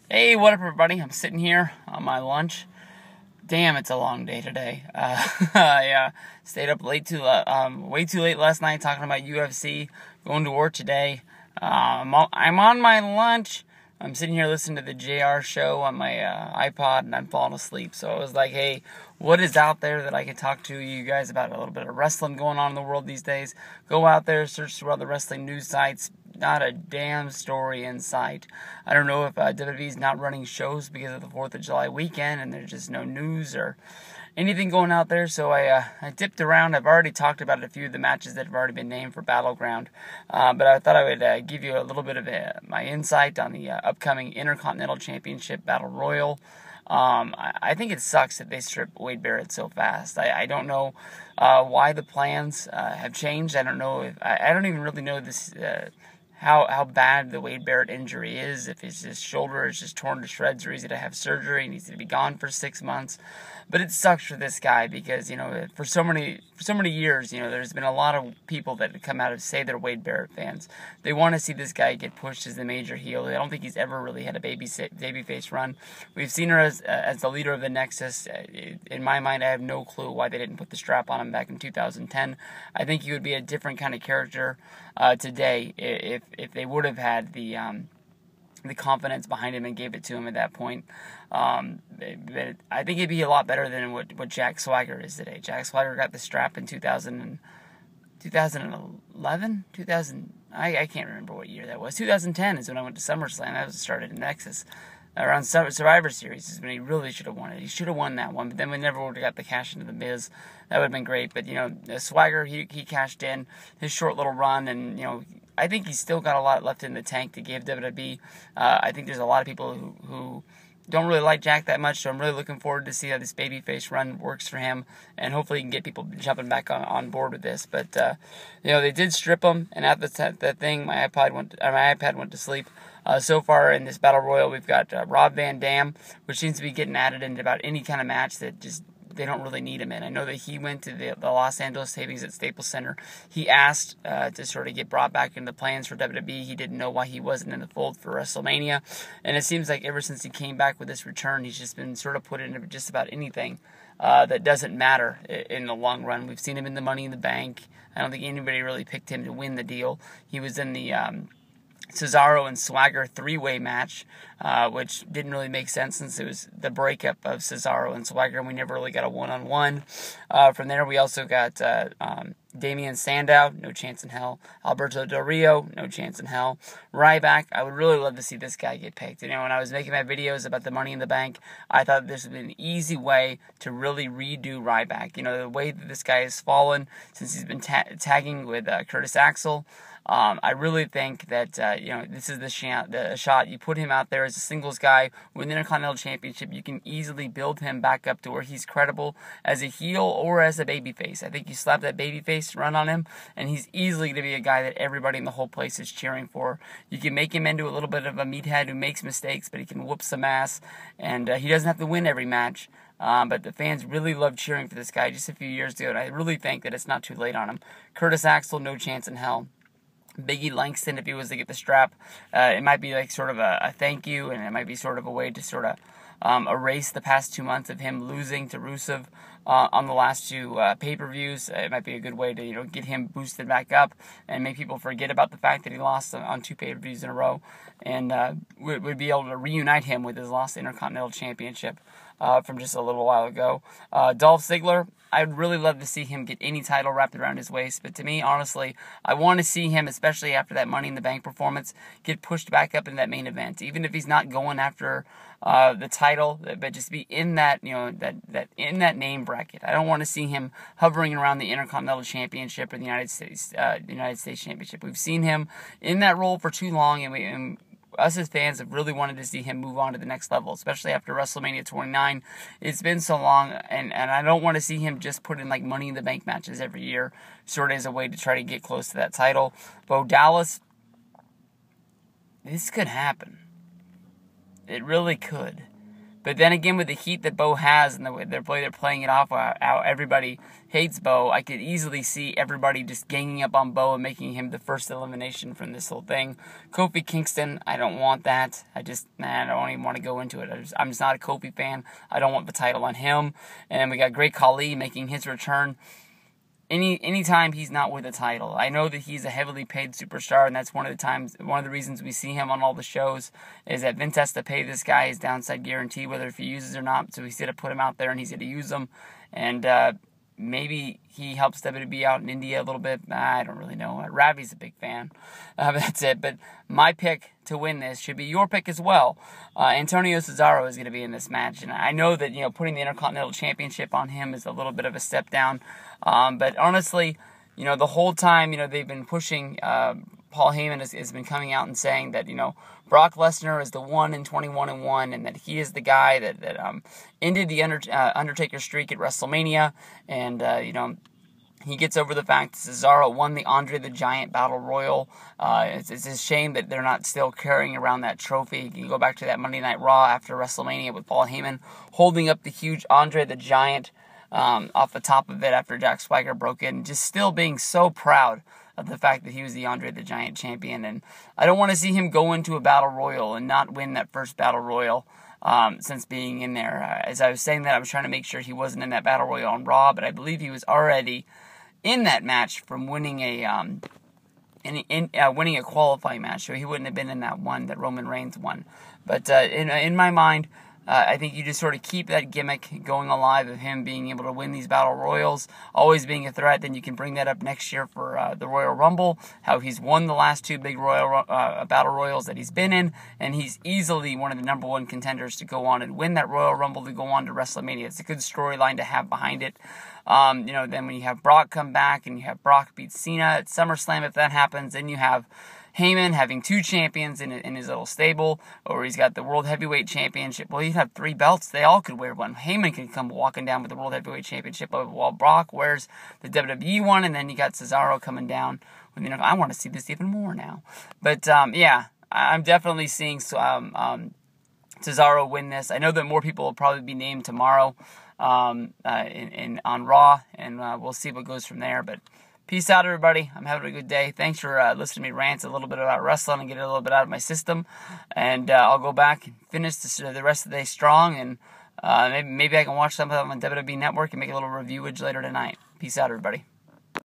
Hey, what up, everybody? I'm sitting here on my lunch. Damn, it's a long day today. I stayed up way too late last night talking about UFC. Going to work today. I'm on my lunch. I'm sitting here listening to the JR show on my iPod, and I'm falling asleep. So I was like, hey, what is out there that I can talk to you guys about? A little bit of wrestling going on in the world these days. Go out there, search through all the wrestling news sites. Not a damn story in sight. I don't know if WWE's not running shows because of the 4th of July weekend and there's just no news or anything going out there. So I dipped around. I've already talked about a few of the matches that have already been named for Battleground. But I thought I would give you a little bit of my insight on the upcoming Intercontinental Championship Battle Royal. I think it sucks that they strip Wade Barrett so fast. I don't know why the plans have changed. I don't know if I don't even really know this how bad the Wade Barrett injury is. If his shoulder is just torn to shreds, or he's gonna have surgery and needs to be gone for 6 months. But it sucks for this guy because, for so many years, there's been a lot of people that come out and say they're Wade Barrett fans. They want to see this guy get pushed as the major heel. I don't think he's ever really had a babyface run. We've seen her as the leader of the Nexus. In my mind, I have no clue why they didn't put the strap on him back in 2010. I think he would be a different kind of character today if they would have had the confidence behind him and gave it to him at that point. But I think he'd be a lot better than what Jack Swagger is today. Jack Swagger got the strap in 2011? I can't remember what year that was. 2010 is when I went to SummerSlam. That was started in Nexus. Around Survivor Series is when he really should have won it. He should have won that one, but then we never would have got the cash into the Miz. That would have been great. But, Swagger, he cashed in his short little run, and, I think he's still got a lot left in the tank to give WWE. I think there's a lot of people who don't really like Jack that much, so I'm really looking forward to see how this babyface run works for him, and hopefully he can get people jumping back on board with this. But they did strip him, and at the thing, my iPad went to sleep. So far in this Battle Royal, we've got Rob Van Dam, which seems to be getting added into about any kind of match that just they don't really need him in. I know that he went to the Los Angeles tapings at Staples Center. He asked to sort of get brought back into the plans for WWE. He didn't know why he wasn't in the fold for WrestleMania. And it seems like ever since he came back with this return, he's just been sort of put into just about anything that doesn't matter in the long run. We've seen him in the Money in the Bank. I don't think anybody really picked him to win the deal. He was in the Cesaro and Swagger three-way match, which didn't really make sense since it was the breakup of Cesaro and Swagger, and we never really got a one-on-one. From there, we also got Damian Sandow, no chance in hell. Alberto Del Rio, no chance in hell. Ryback, I would really love to see this guy get picked. When I was making my videos about the Money in the Bank, I thought this would be an easy way to really redo Ryback. The way that this guy has fallen since he's been tagging with Curtis Axel. I really think that, this is the shot. You put him out there as a singles guy with an Intercontinental Championship. You can easily build him back up to where he's credible as a heel or as a babyface. I think you slap that babyface run on him, and he's easily going to be a guy that everybody in the whole place is cheering for. You can make him into a little bit of a meathead who makes mistakes, but he can whoop some ass, and he doesn't have to win every match. But the fans really loved cheering for this guy just a few years ago, and I really think that it's not too late on him. Curtis Axel, no chance in hell. Biggie Langston, if he was to get the strap, it might be like sort of a thank you, and it might be sort of a way to sort of erase the past 2 months of him losing to Rusev on the last two pay-per-views. It might be a good way to get him boosted back up and make people forget about the fact that he lost on two pay-per-views in a row, and would be able to reunite him with his lost Intercontinental Championship from just a little while ago. Dolph Ziggler, I'd really love to see him get any title wrapped around his waist, but to me, honestly, I want to see him, especially after that Money in the Bank performance, get pushed back up in that main event. Even if he's not going after the title, but just be in that, in that name bracket. I don't want to see him hovering around the Intercontinental Championship or the United States Championship. We've seen him in that role for too long, and us as fans have really wanted to see him move on to the next level, especially after WrestleMania 29. It's been so long, and I don't want to see him just put in like Money in the Bank matches every year, sort of as a way to try to get close to that title. Bo Dallas, this could happen. It really could. But then again, with the heat that Bo has and the way they're playing it off, how everybody hates Bo, I could easily see everybody just ganging up on Bo and making him the first elimination from this whole thing. Kofi Kingston, I don't want that. I don't even want to go into it. I'm just not a Kofi fan. I don't want the title on him. And then we got Great Khali making his return. Anytime he's not with a title, I know that he's a heavily paid superstar, and that's one of the reasons we see him on all the shows is that Vince has to pay this guy his downside guarantee, whether if he uses or not. So he's going to put him out there, and he's going to use them, and maybe he helps WWE out in India a little bit. I don't really know. Ravi's a big fan. But that's it. But my pick to win this should be your pick as well. Antonio Cesaro is going to be in this match. And I know that, putting the Intercontinental Championship on him is a little bit of a step down. But honestly, the whole time, they've been pushing, Paul Heyman has been coming out and saying that, Brock Lesnar is the 1-21-1, and that he is the guy that ended the Undertaker streak at WrestleMania, and he gets over the fact that Cesaro won the Andre the Giant Battle Royal. It's a shame that they're not still carrying around that trophy. You go back to that Monday Night Raw after WrestleMania with Paul Heyman holding up the huge Andre the Giant off the top of it after Jack Swagger broke in, just still being so proud of the fact that he was the Andre the Giant champion. And I don't want to see him go into a Battle Royal and not win that first Battle Royal since being in there. As I was saying that, I was trying to make sure he wasn't in that Battle Royal on Raw, but I believe he was already in that match from winning winning a qualifying match, so he wouldn't have been in that one that Roman Reigns won. But in my mind, I think you just sort of keep that gimmick going alive of him being able to win these Battle Royals, always being a threat. Then you can bring that up next year for the Royal Rumble, how he's won the last two big Battle Royals that he's been in, and he's easily one of the number one contenders to go on and win that Royal Rumble to go on to WrestleMania. It's a good storyline to have behind it. Then when you have Brock come back and you have Brock beat Cena at SummerSlam, if that happens, then you have Heyman having two champions in his little stable, or he's got the World Heavyweight Championship. Well, he'd have three belts. They all could wear one. Heyman can come walking down with the World Heavyweight Championship while Brock wears the WWE one, and then you got Cesaro coming down. I want to see this even more now. But, I'm definitely seeing Cesaro win this. I know that more people will probably be named tomorrow on Raw, and we'll see what goes from there. But peace out, everybody. I'm having a good day. Thanks for listening to me rant a little bit about wrestling and get it a little bit out of my system. And I'll go back and finish the rest of the day strong. And maybe I can watch some of them on WWE Network and make a little review later tonight. Peace out, everybody.